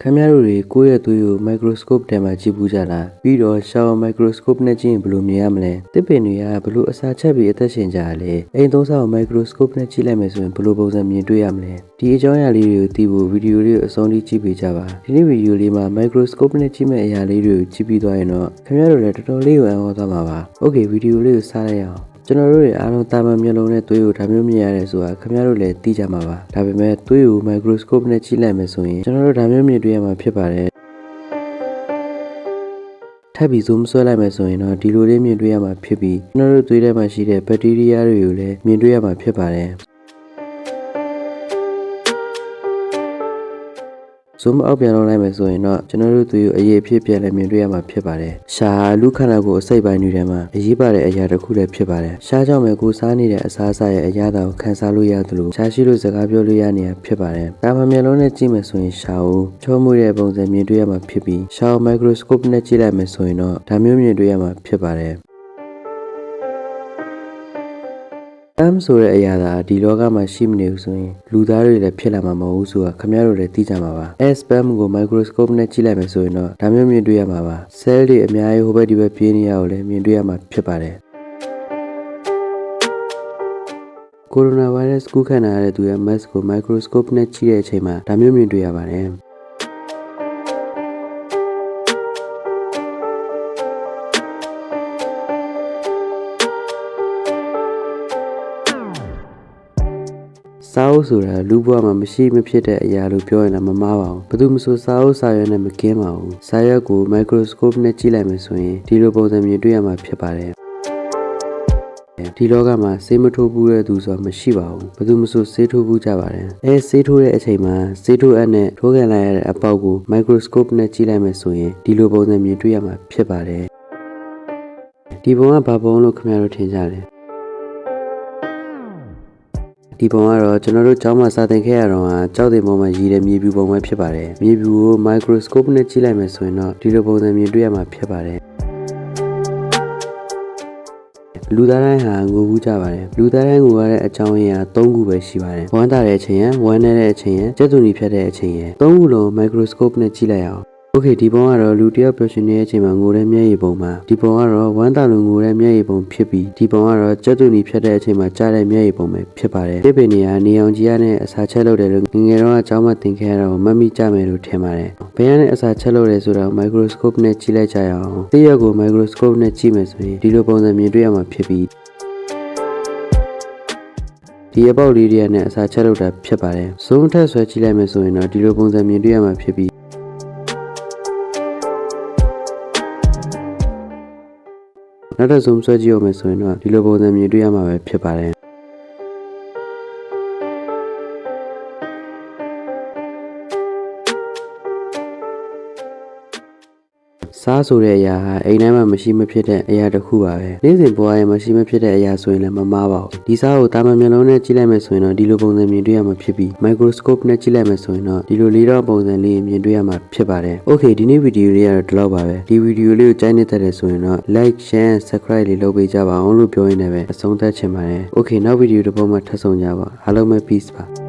Cameraကိုယ့်ရဲ့သွေးကို microscope ထဲမှာကြည့်ပူးကြလားပြီးတော့ shower microscope နဲ့ကြည့်ရင်ဘယ်လိုမြင်ရမလဲတစ်ပင်တွေကဘယ်လိုအစာချက်ပြီးအသက်ရှင်ကြရလဲအိမ်သုံးစားကို microscope နဲ့ကြည့်လိုက်မယ်ဆိုရင်ဘယ်လိုပုံစံမြင်တွေ့ရမလဲဒီအကြောင်းအရာလေးတွေကိုသိဖို့ဗီဒီယိုလေးကိုအဆုံးထိကြည့်ပေးကြပါဒီနေ့ဗီဒီယိုလေးမှာ microscope နဲ့ကြည့်မဲ့အရာလေးတွေကိုကြည့်ပြီးသွားရင်တော့ခင်ဗျားတို့လည်းတော်တော်လေးကိုအံ့ဩသွားမှာပါ Okay ဗီဒီယိုလေးကိုစလိုက်အောင်ကျွန်တော်တို့တွေအားလုံးတာမန်မျက်လုံးနဲ့သွေးကိုဒါမျိုးမြင်ရတယ်ဆိုတာခင်ဗျားတို့လည်းသိကြမှာပါဒါပေမဲ့သွေးကို microscope နဲ့ကြည့်လိုက်မယ်ဆိုရင်ကျွန်တော်တို့ဒါမျိုးမြင်တွေ့ရမှာဖြစ်ပါတယ်ထပ်ပြီး zoom ဆွဲလိုက်မယ်ဆိုရင်တော့ဒီလိုလေးမြင်တွေ့ရမှာဖြစ်ပြီးကျွန်တော်တို့သွေးထဲမှာရှိတဲ့ဘက်တီးရီးယားတွေကိုလည်းမြင်တွေ့ရမှာဖြစ်ပါတယ်zoom အောက်ပြန်လုပ်လိုက်မယ်ဆိုရင်တော့ကျွန်တော်တို့သွေးကိုအရေးအဖြစ်ပြန်လည်းမြင်တွေ့ရမှာဖြစ်ပါတယ်။ရှာဟာလူခန္ဓာကိုယ်အစိတ်ပိုင်းတွေထဲမှာအရေးပါတဲ့အရာတစ်ခုလည်းဖြစ်ပါတယ်။ရှာကြောင့်ပဲကိုယ်စားနေတဲ့အစားအစာရဲ့အရာသာကိုခံစားလို့ရသလိုရှာရှိလို့စကားပြောလို့ရနေတာဖြစ်ပါတယ်။ဒါမှမျက်လုံးနဲ့ကြည့်မယ်ဆိုရင်ရှာကိုချောမွေ့တဲ့ပုံစံမြင်တွေ့ရမှာဖြစ်ပြီးရှာကို microscope နဲ့ကြည့်လိုက်မယ်ဆိုရင်တော့ဒါမျိုးမြင်တွေ့ရမှာဖြစ်ပါတယ်။ဆိုတဲ့အရာသာဒီလောကမှာရှိမနေဘူးဆိုရင်လူသားတွေလည်းဖြစ်လာမှာမဟုတ်ဘူးဆိုတာခင်ဗျားတို့လည်းသိကြမှာပါ။ spam ကို microscope နဲ့ကြည့်လိုက်မယ်ဆိုရင်တော့ဒါမျိုးမြင်တွေ့ရမှာပါ။ cell တွေအများကြီးဟိုဘက်ဒီဘက်ပြေးနေရကိုလည်းမြင်တွေ့ရမှာဖြစ်ပါတယ်။ coronavirus ကူးခံရတဲ့သူရဲ့ mask ကို microscope နဲ့ကြည့်တဲ့အချိန်မှာဒါမျိုးမြင်တွေ့ရပါတယ်။စာအုပ်ဆိုတာလူဘဝမှာမရှိမဖြစ်တဲ့အရာလို့ပြောရင်လည်းမမှားပါဘူး။ဘယ်သူမှစာအုပ်စာရွက်နဲ့မကင်းပါဘူး။စာရွက်ကို microscope နဲ့ကြည့်လိုက်မယ်ဆိုရင်ဒီလိုပုံစံမြင်တွေ့ရမှာဖြစ်ပါတယ်။ဒီလောကမှာဆေးမထိုးဘူးတဲ့သူဆိုတာမရှိပါဘူး။ဘယ်သူမှဆေးထိုးဘူးကြပါတယ်။ဆေးထိုးတဲ့အချိန်မှာဆေးထိုးအပ်နဲ့ထိုးခံလိုက်ရတဲ့အပေါက်ကို microscope နဲ့ကြည့်လိုက်မယ်ဆိုရင်ဒီလိုပုံစံမြင်တွေ့ရမှာဖြစ်ပါတယ်။ဒီပုံကဘာပုံလို့ခင်ဗျားတို့ထင်ကြလဲ။ဒီပုံကတော့ကျွန်တော်တို့ကျောင်းမှာစာသင်ခဲ့ရတော့ကြောက်တဲ့ပုံမှာရည်တဲ့မြေပြူပုံပဲဖြစ်ပါတယ်။မြေပြူကို microscope နဲ့ကြည့်လိုက်မယ်ဆိုရင်တော့ဒီလိုပုံစံမြင်တွေ့ရမှာဖြစ်ပါတယ်။လူသားတိုင်းဟာငိုဘူးကြပါတယ်။လူသားတိုင်းငိုရတဲ့အကြောင်းရင်းက၃ခုပဲရှိပါတယ်။ဝမ်းသာတဲ့အချိန်ရယ်၊ဝမ်းနည်းတဲ့အချိန်ရယ်၊ကြက်သွန်နီဖြတ်တဲ့အချိန်ရယ်၃ခုလုံး microscope နဲ့ကြည့်လိုက်အောင်Okay ဒီပုံကတော့လူတယောက်ပျော်ရွှင်နေတဲ့အချိန်မှာငိုတဲ့မျက်ရည်ပုံပါဒီပုံကတော့ဝမ်းသာလို့ငိုတဲ့မျက်ရည်ပုံဖြစ်ပြီးဒီပုံကတော့ကြက်သွန်နီဖြတ်တဲ့အချိန်မှာကြားတဲ့မျက်ရည်ပုံပဲဖြစ်ပါတယ်ဒီပင်တွေကနေအောင်ကြီးရတဲ့အစာချက်လုပ်တယ်လို့ငယ်တော့အကြောင်းမှသင်ခဲ့ရတော့မတ်မိကြမယ်လို့ထင်ပါတယ်ဘယ်ရတဲ့အစာချက်လုပ်တယ်ဆိုတော့ microscope နဲ့ကြည့်လိုက်ကြရအောင်သစ်ရွက်ကို microscope နဲ့ကြည့်မယ်ဆိုရင်ဒီလိုပုံစံမြင်တွေ့ရမှာဖြစ်ပြီးဒီအပေါက်လေးတွေနဲ့အစာချက်လုပ်တာဖြစ်ပါတယ်။ zoom ထက်ဆွဲကြည့်လိုက်မယ်ဆိုရင်တော့ဒီလိုပုံစံမြင်တွေ့ရမှာဖြစ်ပြီးနောက်ထပ် zoom ဆွဲကြည့်ရမယ်ဆိုရင်တော့ဒီလိုပုံစံမြင်တွေ့ရမှာပဲဖြစ်ပါတယ်စားဆိုတဲ့အရာဟာအိမ်ထဲမှာမရှိမဖြစ်တဲ့အရာတစ်ခုပါပဲနေ့စဉ်ဘဝရဲ့မရှိမဖြစ်တဲ့အရာဆိုရင်လည်းမမှားပါဘူးဒီစားကိုတာမန်မျက်လုံးနဲ့ကြည့်လိုက်မယ်ဆိုရင်တော့ဒီလိုပုံစံမြင်တွေ့ရမှာဖြစ်ပြီး microscope နဲ့ကြည့်လိုက်မယ်ဆိုရင်တော့ဒီလိုလေးတော့ပုံစံလေးမြင်တွေ့ရမှာဖြစ်ပါတယ် Okay ဒီနေ့ဗီဒီယိုလေးကတော့ဒီလောက်ပါပဲဒီဗီဒီယိုလေးကိုကြိုက်နေတဲ့ဆိုရင်တော့ like share subscribe လေးလုပ်ပေးကြပါအောင်လို့ပြောရင်းနဲ့ပဲအဆုံးသတ်ချင်ပါတယ် Okay နောက်ဗီဒီယိုတစ်ပုဒ်မှထပ်ဆောင်ကြပါအားလုံးပဲ peace ပါ